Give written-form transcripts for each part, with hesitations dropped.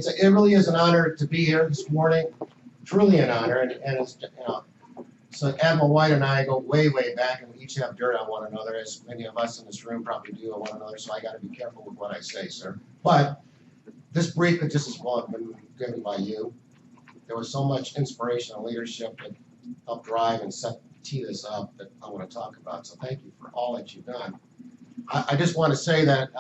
it really is an honor to be here this morning, truly an honor, and it's, so Admiral White and I go way, way back, and we each have dirt on one another, as many of us in this room probably do on one another, so I got to be careful with what I say, sir. But this brief could just as well have been given by you. There was so much inspiration and leadership that helped drive and tee this up that I want to talk about, so thank you for all that you've done. I just want to say that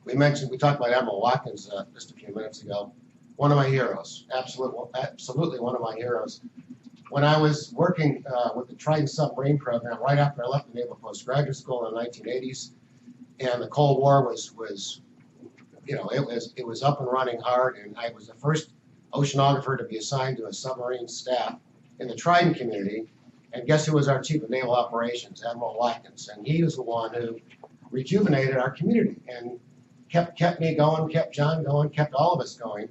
we talked about Admiral Watkins just a few minutes ago. One of my heroes, absolutely one of my heroes. When I was working with the Trident submarine program right after I left the Naval Postgraduate School in the 1980s, and the Cold War was it was up and running hard, and I was the first oceanographer to be assigned to a submarine staff in the Trident community. And guess who was our Chief of Naval Operations? Admiral Watkins, and he was the one who rejuvenated our community and kept me going, kept John going, kept all of us going.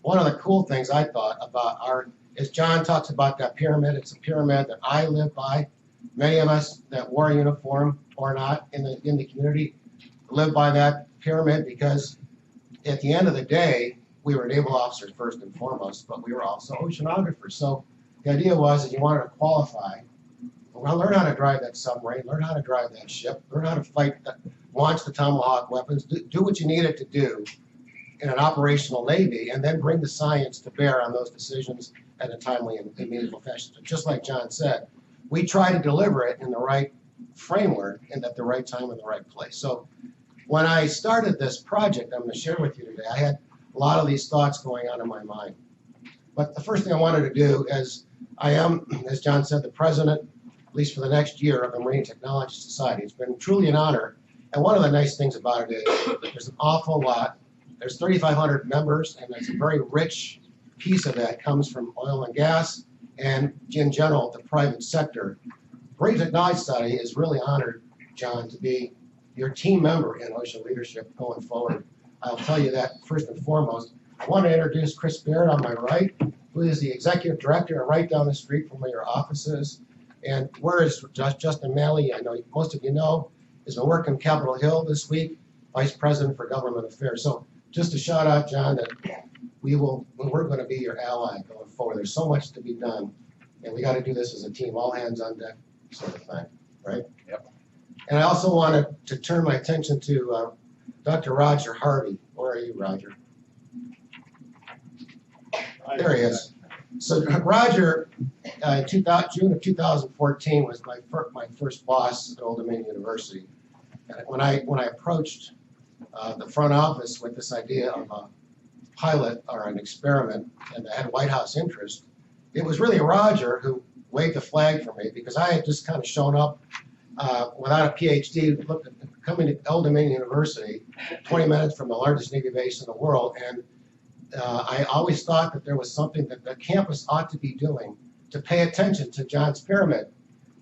One of the cool things I thought about is John talks about that pyramid. It's a pyramid that I live by. Many of us that wore a uniform or not in the community live by that pyramid, because at the end of the day, we were naval officers first and foremost, but we were also oceanographers. So the idea was that you wanted to qualify. Well, learn how to drive that submarine, learn how to drive that ship, learn how to launch the Tomahawk weapons, do what you needed to do in an operational Navy, and then bring the science to bear on those decisions in a timely and meaningful fashion. So just like John said, we try to deliver it in the right framework and at the right time in the right place. So when I started this project I'm going to share with you today, I had a lot of these thoughts going on in my mind. But the first thing I wanted to do is, I am, as John said, the president, at least for the next year, of the Marine Technology Society. It's been truly an honor. And one of the nice things about it is that there's an awful lot. There's 3,500 members, and there's a very rich piece of that comes from oil and gas, and in general, the private sector. Marine Technology Society is really honored, John, to be your team member in ocean leadership going forward. I'll tell you that first and foremost. I want to introduce Chris Barron on my right, who is the executive director right down the street from where your office is. And where is Justin Malley? I know most of you know, has been working Capitol Hill this week, Vice President for Government Affairs. So just a shout out, John, that we're going to be your ally going forward. There's so much to be done, and we got to do this as a team, all hands on deck sort of thing, right? Yep. And I also wanted to turn my attention to Dr. Roger Harvey. Where are you, Roger? There he is. So Roger, June of 2014 was my first boss at Old Dominion University. And when I approached the front office with this idea of a pilot or an experiment, and I had White House interest, it was really Roger who waved the flag for me, because I had just kind of shown up without a PhD, coming to Old Dominion University, 20 minutes from the largest Navy base in the world, and I always thought that there was something that the campus ought to be doing to pay attention to John's pyramid,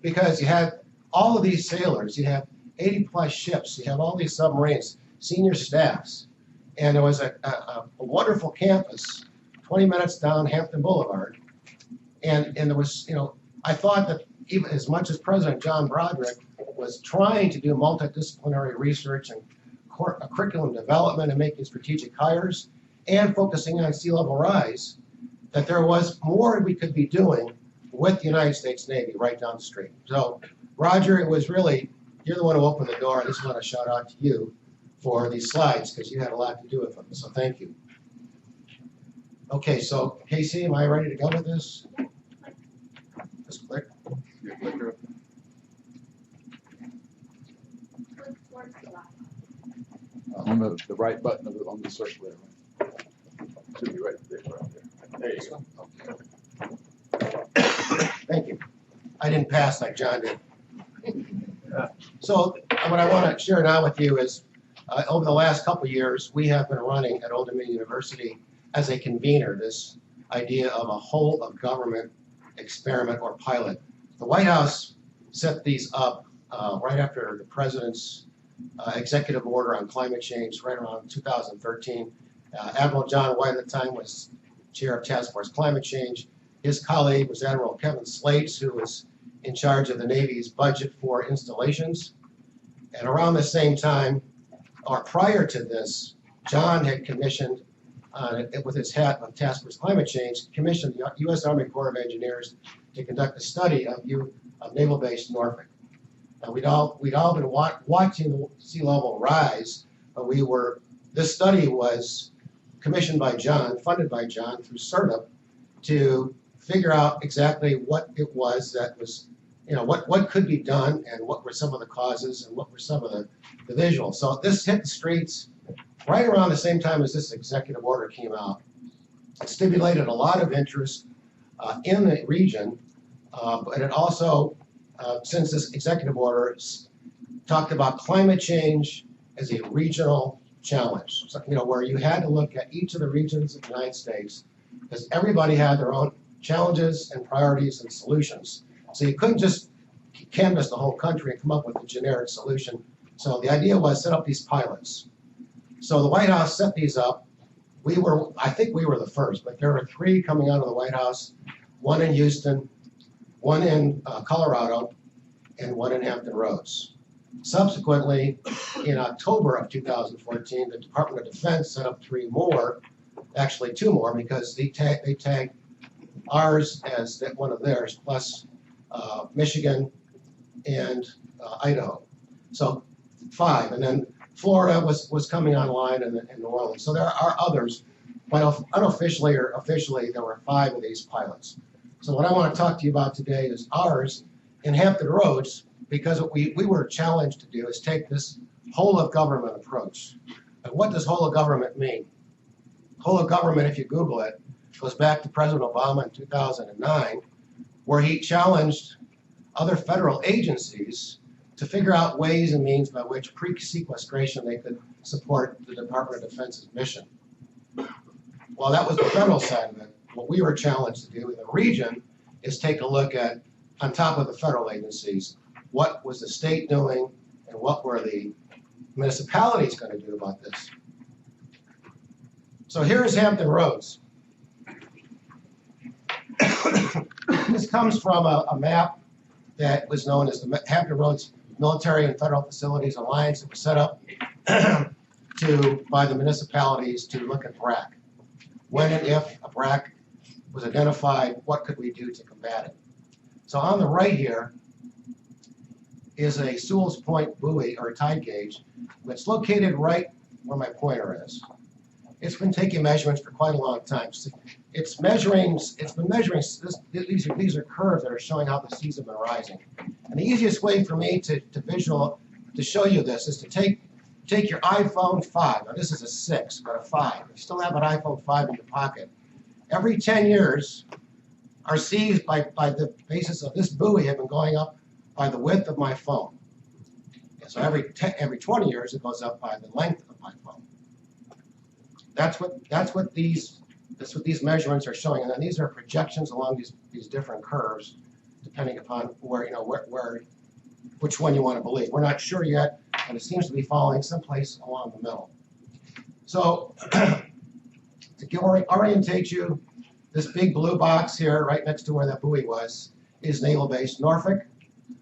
because you had all of these sailors, you have 80+ ships, you have all these submarines, senior staffs, and it was a wonderful campus, 20 minutes down Hampton Boulevard, and there was, I thought that even as much as President John Broderick was trying to do multidisciplinary research and curriculum development and making strategic hires, and focusing on sea level rise, that there was more we could be doing with the United States Navy right down the street. So, Roger, it was really, you're the one who opened the door. I just want to shout out to you for these slides, because you had a lot to do with them, so thank you. Okay, so Casey, am I ready to go with this? Just click. Your clicker. On the right button on the search there. Should be right there. There you go. Thank you. I didn't pass like John did. So what I want to share now with you is, over the last couple of years, we have been running at Old Dominion University as a convener this idea of a whole of government experiment or pilot. The White House set these up right after the president's executive order on climate change, right around 2013. Admiral John White at the time was chair of Task Force Climate Change. His colleague was Admiral Kevin Slates, who was in charge of the Navy's budget for installations. And around the same time, or prior to this, John had commissioned with its hat on Task Force Climate Change, commissioned the U.S. Army Corps of Engineers to conduct a study of Naval Base Norfolk. Now, we'd all been watching the sea level rise, but this study was commissioned by John, funded by John through CERTIP, to figure out exactly what it was that was, what could be done and what were some of the causes and what were some of the visuals. So this hit the streets right around the same time as this executive order came out. It stimulated a lot of interest in the region, but it also, since this executive order talked about climate change as a regional challenge, so, where you had to look at each of the regions of the United States, because everybody had their own challenges and priorities and solutions. So you couldn't just canvass the whole country and come up with a generic solution. So the idea was set up these pilots. So the White House set these up. I think we were the first, but there were 3 coming out of the White House, 1 in Houston, 1 in Colorado, and 1 in Hampton Roads. Subsequently, in October of 2014, the Department of Defense set up 3 more, actually 2 more, because they tagged ours as one of theirs, plus Michigan and Idaho. So 5, and then Florida was coming online in New Orleans. So there are others, but unofficially or officially, there were 5 of these pilots. So what I want to talk to you about today is ours in Hampton Roads, because what we were challenged to do is take this whole of government approach. And what does whole of government mean? Whole of government, if you Google it, goes back to President Obama in 2009, where he challenged other federal agencies to figure out ways and means by which pre-sequestration they could support the Department of Defense's mission. Well, that was the federal side of it. What we were challenged to do in the region is take a look at, on top of the federal agencies, what was the state doing and what were the municipalities going to do about this. So here's Hampton Roads. This comes from a map that was known as the Hampton Roads Military and Federal Facilities Alliance. It was set up by the municipalities to look at BRAC. When and if a BRAC was identified, what could we do to combat it? So on the right here is a Sewell's Point buoy or tide gauge. It's located right where my pointer is. It's been taking measurements for quite a long time. It's been measuring, these are curves that are showing how the seas have been rising. And the easiest way for me to show you this is to take your iPhone 5. Now this is a 6, but a 5. If you still have an iPhone 5 in your pocket, every 10 years, our seas by the basis of this buoy have been going up by the width of my phone. And so every 20 years, it goes up by the length of my phone. That's what these measurements are showing, and then these are projections along these different curves, depending upon which one you want to believe. We're not sure yet, but it seems to be falling someplace along the middle. So to orientate you, this big blue box here, right next to where that buoy was, is Naval Base Norfolk.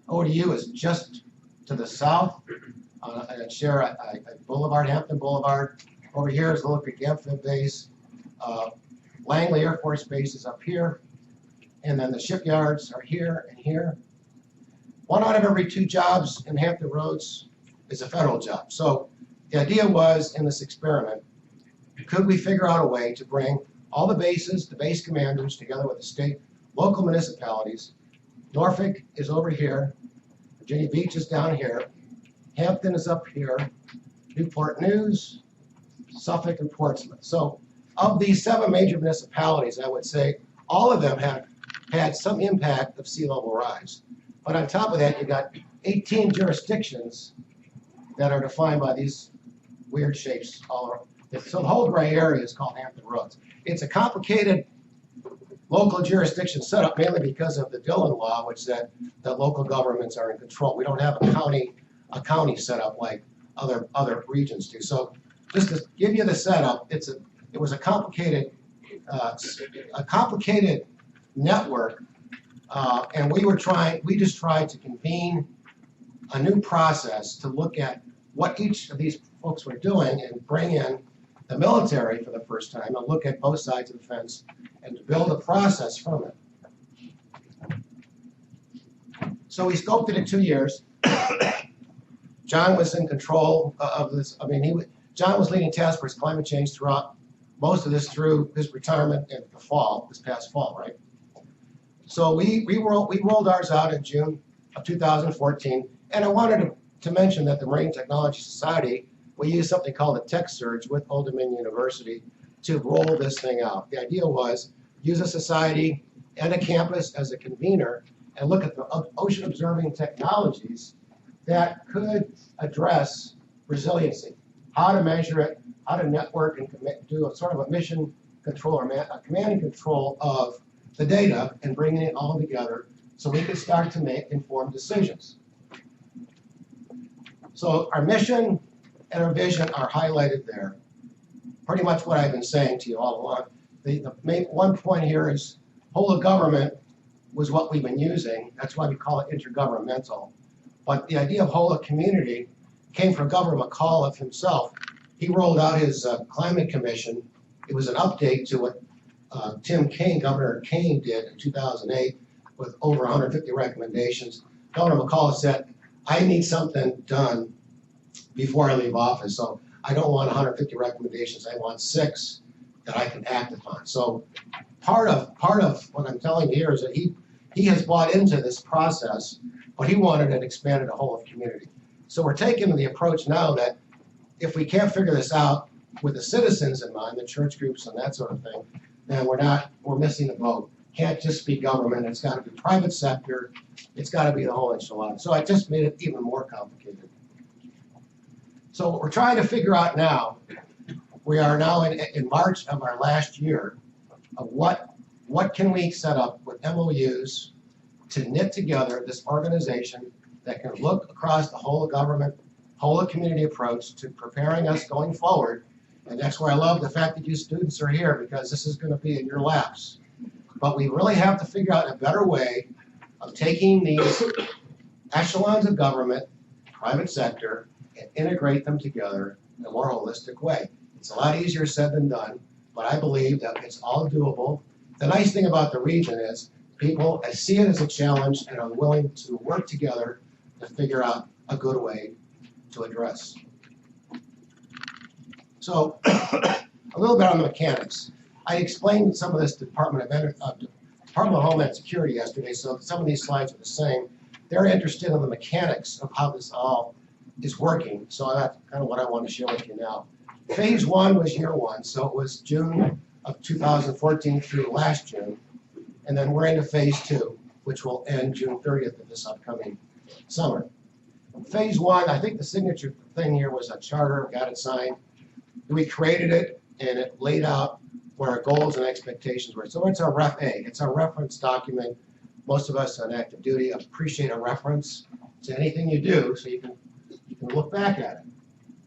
ODU is just to the south, and share a boulevard, Hampton Boulevard. Over here is the Little Creek Amphib Base. Langley Air Force Base is up here. And then the shipyards are here and here. 1 out of every 2 jobs in Hampton Roads is a federal job. So the idea was, in this experiment, could we figure out a way to bring all the bases, the base commanders, together with the state, local municipalities. Norfolk is over here. Virginia Beach is down here. Hampton is up here. Newport News, Suffolk, and Portsmouth. So of these 7 major municipalities, I would say all of them have had some impact of sea level rise. But on top of that, you've got 18 jurisdictions that are defined by these weird shapes all around. So the whole gray area is called Hampton Roads. It's a complicated local jurisdiction set up mainly because of the Dillon Law, which said that local governments are in control. We don't have a county set up like other regions do. So just to give you the setup, it was a complicated network, and we just tried to convene a new process to look at what each of these folks were doing and bring in the military for the first time and look at both sides of the fence and to build a process from it. So we scoped it in 2 years. John was in control of this. I mean, John was leading task force climate change throughout most of this through his retirement in the fall, this past fall, right? So we rolled ours out in June of 2014, and I wanted to mention that the Marine Technology Society, we used something called a tech surge with Old Dominion University to roll this thing out. The idea was use a society and a campus as a convener and look at the ocean observing technologies that could address resiliency, how to measure it, how to network and do a sort of a mission control or a command and control of the data and bringing it all together so we could start to make informed decisions. So our mission and our vision are highlighted there. Pretty much what I've been saying to you all along. The main one point here is whole of government was what we've been using. That's why we call it intergovernmental. But the idea of whole of community came from Governor McAuliffe himself. He rolled out his climate commission. It was an update to what Governor Kane did in 2008 with over 150 recommendations. Governor McAuliffe said, I need something done before I leave office. So I don't want 150 recommendations. I want 6 that I can act upon. So part of what I'm telling you here is that he has bought into this process, but he wanted it expanded to whole of community. So we're taking the approach now that if we can't figure this out with the citizens in mind, the church groups and that sort of thing, then we're missing the boat. Can't just be government, it's got to be private sector, it's got to be the whole enchilada. So I just made it even more complicated. So what we're trying to figure out now, we are now in March of our last year, of what can we set up with MOUs to knit together this organization that can look across the whole of government, whole of community approach to preparing us going forward. And that's why I love the fact that you students are here, because this is going to be in your laps. But we really have to figure out a better way of taking these echelons of government, private sector, and integrate them together in a more holistic way. It's a lot easier said than done, but I believe that it's all doable. The nice thing about the region is people see it as a challenge and are willing to work together to figure out a good way to address. So a little bit on the mechanics. I explained some of this to Department of Homeland Security yesterday, so some of these slides are the same. They're interested in the mechanics of how this all is working, so that's kind of what I want to share with you now. Phase 1 was year 1, so it was June of 2014 through last June, and then we're into phase 2, which will end June 30th of this upcoming summer. Phase 1, I think the signature thing here was a charter, got it signed. We created it, and it laid out what our goals and expectations were. So it's our Ref A, it's our reference document. Most of us on active duty appreciate a reference to anything you do, so you can look back at it.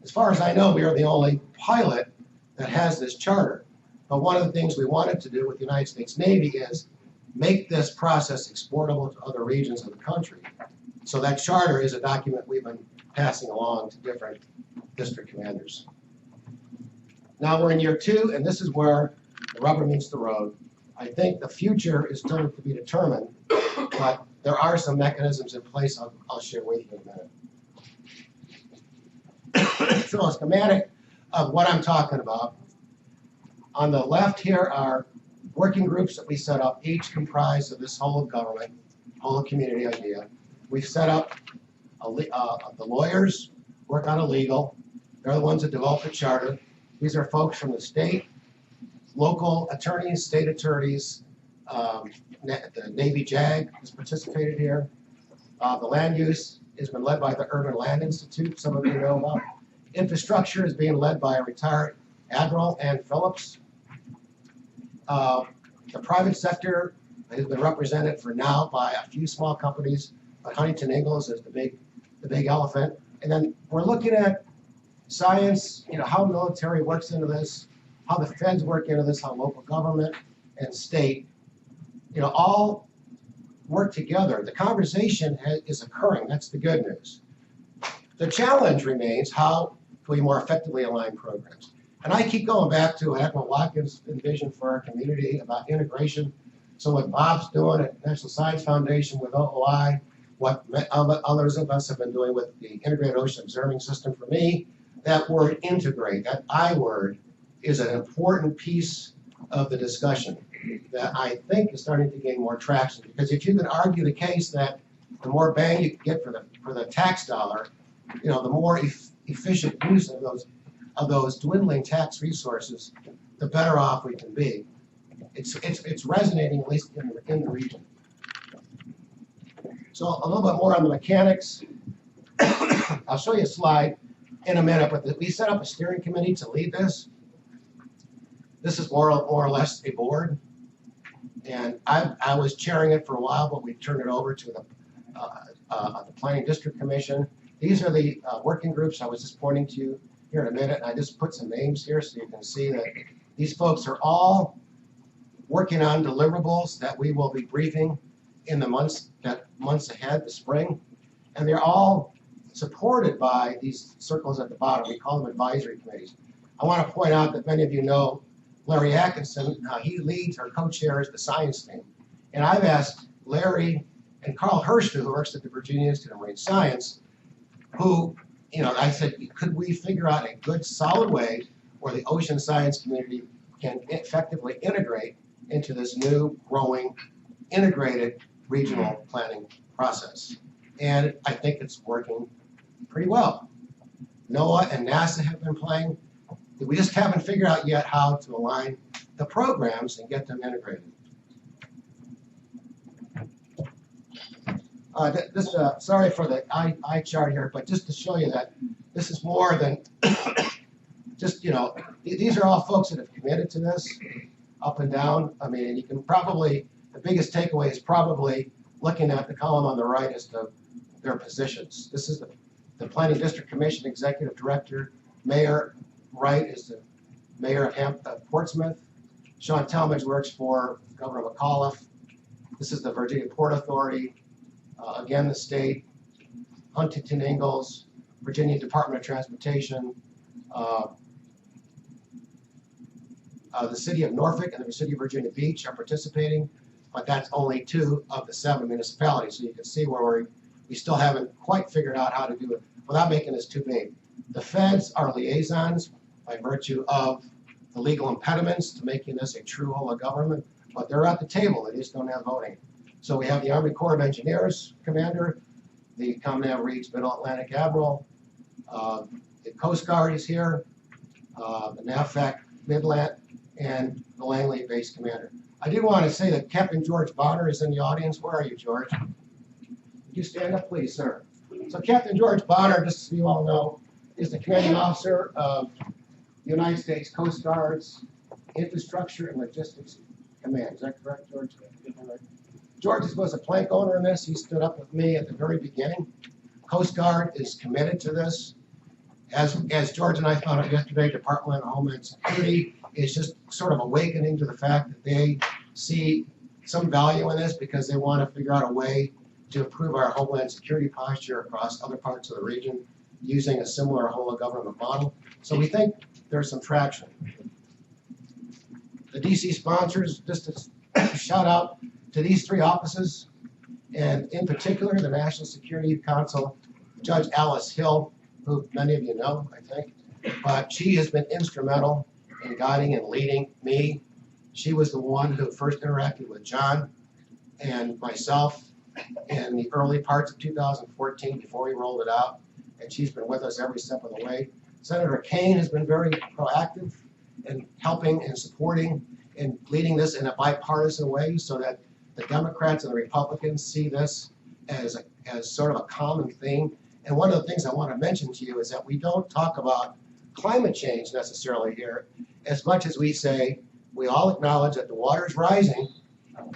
As far as I know, we are the only pilot that has this charter. But one of the things we wanted to do with the United States Navy is make this process exportable to other regions of the country. So that charter is a document we've been passing along to different district commanders. Now we're in year 2, and this is where the rubber meets the road. I think the future is still to be determined, but there are some mechanisms in place I'll share with you in a minute. So a schematic of what I'm talking about. On the left here are working groups that we set up, each comprised of this whole of government, whole of community idea. We've set up the lawyers work on a legal. They're the ones that develop the charter. These are folks from the state, local attorneys, state attorneys. The Navy JAG has participated here. The land use has been led by the Urban Land Institute, some of you know about. Infrastructure is being led by a retired Admiral Ann Phillips. The private sector has been represented for now by a few small companies, but Huntington Ingalls is the big elephant. And then we're looking at science, how military works into this, how the feds work into this, how local government and state, all work together. The conversation is occurring. That's the good news. The challenge remains, how can we more effectively align programs? And I keep going back to Admiral Watkins' vision for our community about integration. So what Bob's doing at National Science Foundation with OOI, what others of us have been doing with the Integrated Ocean Observing System, for me, that word integrate, that I word, is an important piece of the discussion that I think is starting to gain more traction. Because if you can argue the case that the more bang you can get for the tax dollar, the more efficient use of those dwindling tax resources, the better off we can be. It's resonating, at least in the region. So a little bit more on the mechanics. I'll show you a slide in a minute, but we set up a steering committee to lead this. This is more or less a board, and I was chairing it for a while, but we turned it over to the Planning District Commission. These are the working groups I was just pointing to you here in a minute, and I just put some names here so you can see that these folks are all working on deliverables that we will be briefing in the months ahead, the spring, and they're all supported by these circles at the bottom. We call them advisory committees. I want to point out that many of you know Larry Atkinson. He leads or co-chairs the science team, and I've asked Larry and Carl Hurst, who works at the Virginia Institute of Marine Science, who, I said, could we figure out a good, solid way where the ocean science community can effectively integrate into this new, growing, integrated regional planning process? And I think it's working pretty well. NOAA and NASA have been playing. We just haven't figured out yet how to align the programs and get them integrated. Sorry for the eye chart here, but just to show you that this is more than just, these are all folks that have committed to this up and down. I mean, you can probably, the biggest takeaway is probably looking at the column on the right as to their positions. This is the Planning District Commission Executive Director. Mayor Wright is the mayor of Portsmouth. Sean Talmadge works for Governor McAuliffe. This is the Virginia Port Authority. Again, the state, Huntington Ingalls, Virginia Department of Transportation, the city of Norfolk and the city of Virginia Beach are participating, but that's only 2 of the 7 municipalities. So you can see where we still haven't quite figured out how to do it without making this too big. The feds are liaisons by virtue of the legal impediments to making this a true whole of government, but they're at the table. They just don't have voting. So we have the Army Corps of Engineers commander, the Commandant Reed's Middle Atlantic Admiral, the Coast Guard is here, the NAVFAC Midland, and the Langley Base Commander. I did want to say that Captain George Bonner is in the audience. Where are you, George? Would you stand up, please, sir? So Captain George Bonner, just so you all know, is the commanding officer of the United States Coast Guard's Infrastructure and Logistics Command. Is that correct, George? George was a plank owner in this. He stood up with me at the very beginning. Coast Guard is committed to this. As George and I found out yesterday, Department of Homeland Security is just sort of awakening to the fact that they see some value in this because they want to figure out a way to improve our Homeland Security posture across other parts of the region using a similar whole of government model. So we think there's some traction. The DC sponsors, just a shout out to these 3 offices, and in particular, the National Security Council, Judge Alice Hill, who many of you know, I think, but she has been instrumental in guiding and leading me. She was the one who first interacted with John and myself in the early parts of 2014 before we rolled it out, and she's been with us every step of the way. Senator Kane has been very proactive in helping and supporting and leading this in a bipartisan way so that the Democrats and the Republicans see this as sort of a common theme. And one of the things I want to mention to you is that we don't talk about climate change necessarily here as much as we say we all acknowledge that the water is rising.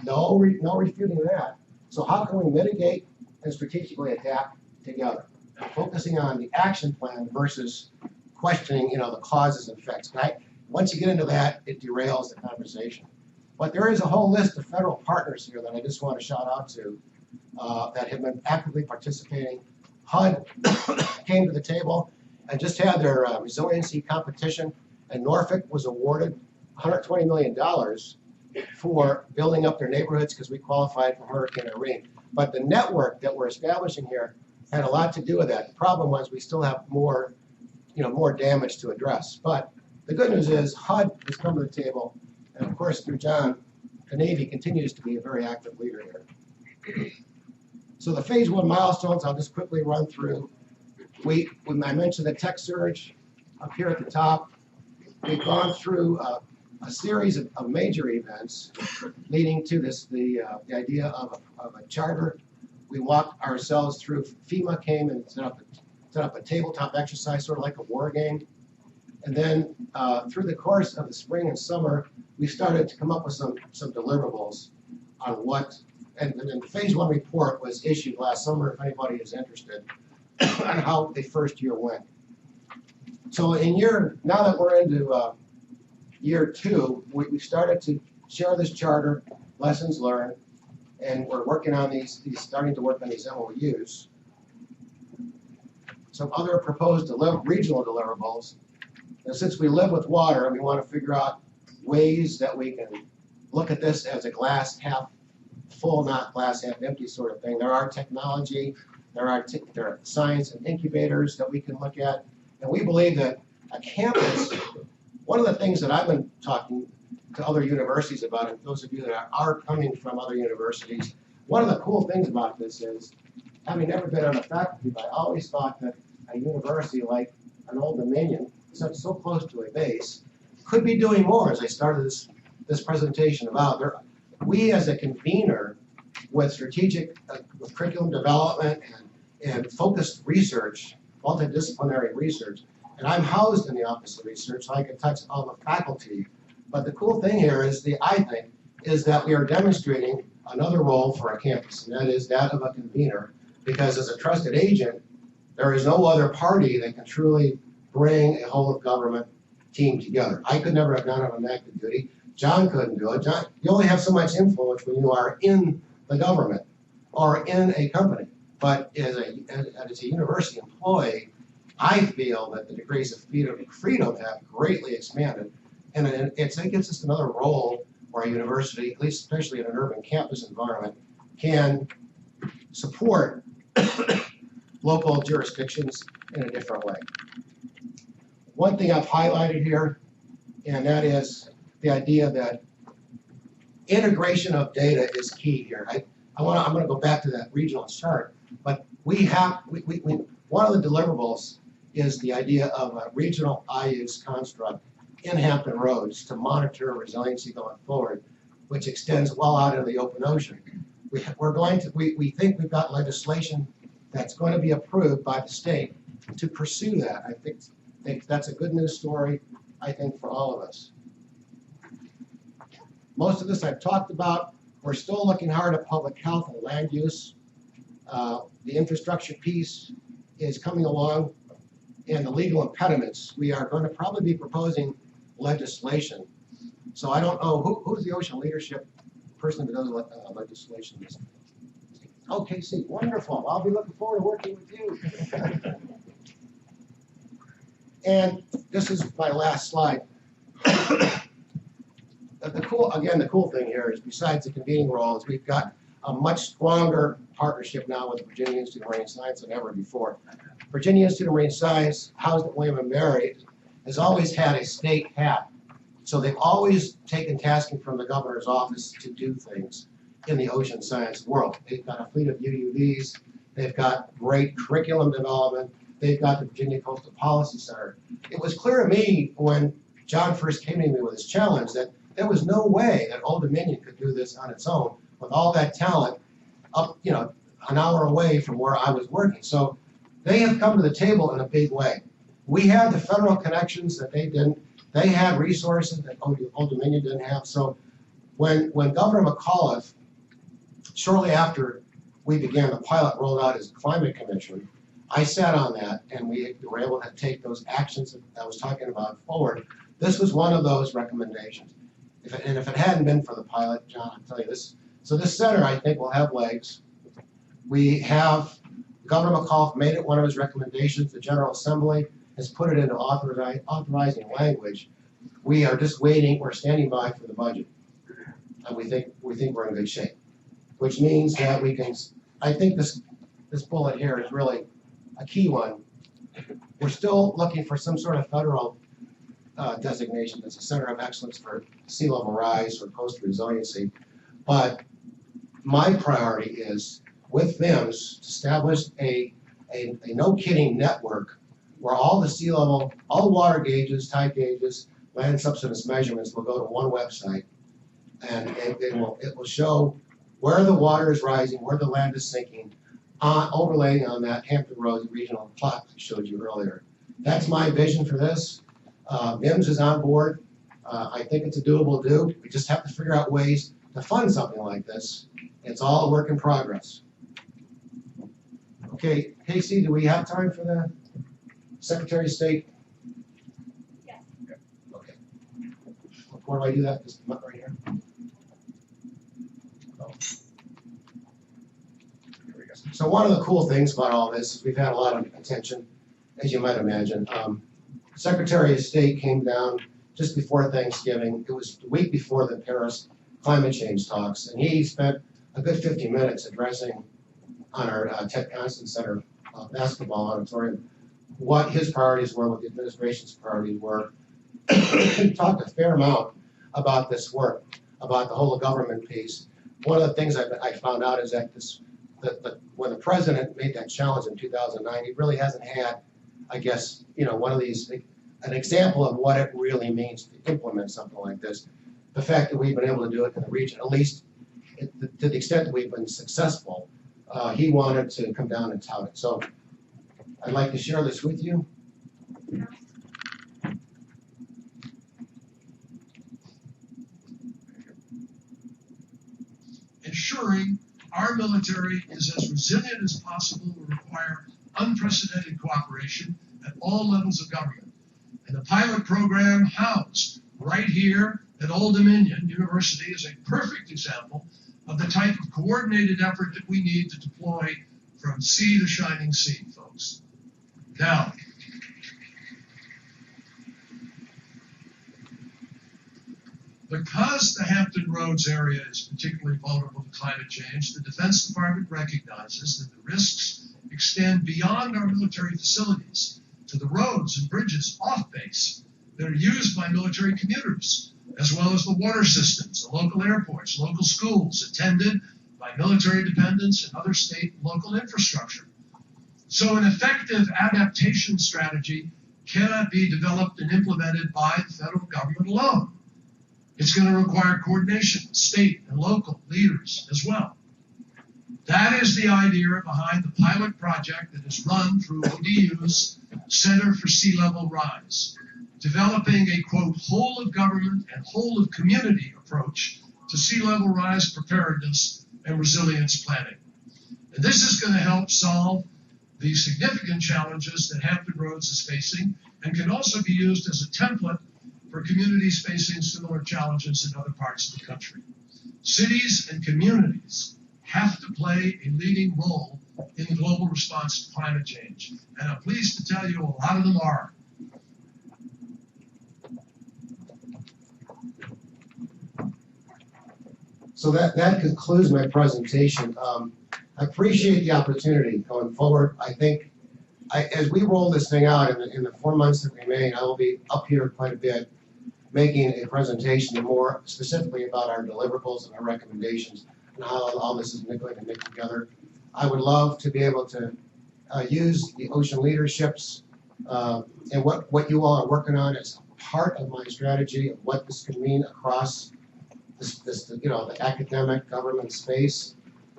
No refuting that. So how can we mitigate and strategically adapt together? Focusing on the action plan versus questioning, the causes and effects. Right? Once you get into that, it derails the conversation. But there is a whole list of federal partners here that I just want to shout out to that have been actively participating. HUD came to the table and just had their resiliency competition And Norfolk was awarded $120 million for building up their neighborhoods because we qualified for Hurricane Irene. But the network that we're establishing here had a lot to do with that. The problem was we still have more, more damage to address. But the good news is HUD has come to the table, and of course through John, the Navy continues to be a very active leader here. So the phase 1 milestones, I'll just quickly run through. I mentioned the tech surge up here at the top. We've gone through a series of major events leading to the idea of a charter. We walked ourselves through. FEMA came and set up a tabletop exercise, sort of like a war game. And then through the course of the spring and summer, we started to come up with some deliverables on what, and then the phase 1 report was issued last summer, if anybody is interested, on how the first year went. So now that we're into year 2, we started to share this charter, lessons learned, and we're working on starting to work on these MOUs. Some other proposed regional deliverables. And since we live with water, we want to figure out ways that we can look at this as a glass half full, not glass half empty sort of thing. There are technology, there are science and incubators that we can look at. And we believe that a campus, one of the things that I've been talking to other universities about, and those of you that are coming from other universities, one of the cool things about this is, having never been on a faculty, but I always thought that a university like an Old Dominion, so close to a base, could be doing more, as I started this presentation about. We as a convener with strategic, with curriculum development and focused research, multidisciplinary research, and I'm housed in the Office of Research, so I can touch all the faculty. But the cool thing here is, I think, is that we are demonstrating another role for a campus, and that is that of a convener, because as a trusted agent, there is no other party that can truly bring a whole of government team together. I could never have done it on active duty. John couldn't do it. John, you only have so much influence when you are in the government or in a company. But as a university employee, I feel that the degrees of freedom have greatly expanded, and it gives us another role where a university, at least especially in an urban campus environment, can support local jurisdictions in a different way. One thing I've highlighted here, and that is the idea that integration of data is key here. I'm going to go back to that regional chart, but one of the deliverables is the idea of a regional IU's construct in Hampton Roads to monitor resiliency going forward, which extends well out into the open ocean. We think we've got legislation that's going to be approved by the state to pursue that. I think that's a good news story, I think, for all of us. Most of this I've talked about. We're still looking hard at public health and land use. The infrastructure piece is coming along, and the legal impediments. We are going to probably be proposing legislation. So I don't know, who's the ocean leadership person that does legislation? Oh, Casey, wonderful. I'll be looking forward to working with you. And this is my last slide. The cool thing here is, besides the convening role, is we've got a much stronger partnership now with the Virginia Institute of Marine Science than ever before. Virginia Institute of Marine Science, housed at William & Mary, has always had a state hat. So they've always taken tasking from the governor's office to do things in the ocean science world. They've got a fleet of UUVs. They've got great curriculum development. They've got the Virginia Coastal Policy Center. It was clear to me when John first came to me with his challenge that there was no way that Old Dominion could do this on its own with all that talent up, an hour away from where I was working. So they have come to the table in a big way. We had the federal connections that they didn't. They had resources that Old Dominion didn't have. So when Governor McAuliffe, shortly after we began the pilot, rolled out his climate commission, I sat on that, and we were able to take those actions that I was talking about forward. This was one of those recommendations. If it hadn't been for the pilot, John, I'll tell you this. So this center, I think, will have legs. We have, Governor McAuliffe made it one of his recommendations. The General Assembly has put it into authorizing language. We are just waiting, we're standing by for the budget. And we think we're in good shape. Which means that we can, I think this bullet here is really a key one. We're still looking for some sort of federal designation that's a center of excellence for sea level rise or coastal resiliency. But my priority is, with VIMS, to establish a no-kidding network where all the sea level, all water gauges, tide gauges, land subsidence measurements will go to one website, and it will show where the water is rising, where the land is sinking, overlaying on that Hampton Roads regional plot I showed you earlier. That's my vision for this. VIMS is on board. I think it's a doable do. We just have to figure out ways to fund something like this. It's all a work in progress. Okay, Casey, do we have time for the Secretary of State? Yes. Okay. Where do I do that? Just right here? Oh. Here we go. So one of the cool things about all this is we've had a lot of attention, as you might imagine. Secretary of State came down just before Thanksgiving. It was the week before the Paris climate change talks, and he spent a good 50 minutes addressing on our Ted Constant Center basketball auditorium what his priorities were, what the administration's priorities were. He talked a fair amount about this work, about the whole government piece. One of the things I found out is that when the president made that challenge in 2009, he really hasn't had, I guess, one of these, an example of what it really means to implement something like this. The fact that we've been able to do it in the region, at least to the extent that we've been successful, he wanted to come down and tout it. So I'd like to share this with you. Ensuring our military is as resilient as possible will require unprecedented cooperation at all levels of government. And the pilot program housed right here at Old Dominion University is a perfect example of the type of coordinated effort that we need to deploy from sea to shining sea, folks. Now, because the Hampton Roads area is particularly vulnerable to climate change, the Defense Department recognizes that the risks extend beyond our military facilities to the roads and bridges off base that are used by military commuters, as well as the water systems, the local airports, local schools, attended by military dependents and other state and local infrastructure. So an effective adaptation strategy cannot be developed and implemented by the federal government alone. It's going to require coordination with state and local leaders as well. That is the idea behind the pilot project that is run through ODU's Center for Sea Level Rise, developing a, quote, whole of government and whole of community approach to sea level rise preparedness and resilience planning. And this is going to help solve the significant challenges that Hampton Roads is facing, and can also be used as a template for communities facing similar challenges in other parts of the country. Cities and communities have to play a leading role in the global response to climate change. And I'm pleased to tell you a lot of them are. So that concludes my presentation. I appreciate the opportunity going forward. I think as we roll this thing out in the 4 months that remain, I will be up here quite a bit making a presentation more specifically about our deliverables and our recommendations and how all this is going to make together. I would love to be able to use the ocean leaderships and what you all are working on as part of my strategy of what this can mean across this the academic government space.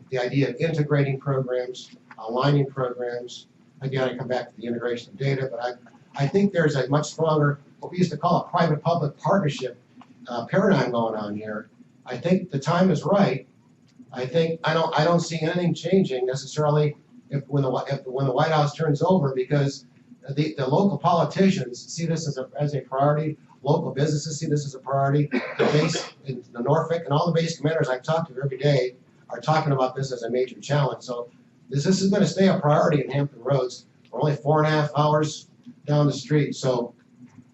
The idea of integrating programs, aligning programs. Again, I come back to the integration of data, but I think there's a much stronger, what we used to call a private-public partnership paradigm going on here. I think the time is right. I don't see anything changing necessarily when the White House turns over, because the local politicians see this as a priority. Local businesses see this as a priority. The base in the Norfolk and all the base commanders I talk to every day are talking about this as a major challenge. So this is going to stay a priority in Hampton Roads. We're only 4.5 hours down the street. So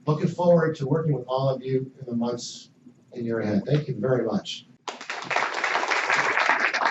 looking forward to working with all of you in the months in year ahead. Thank you very much.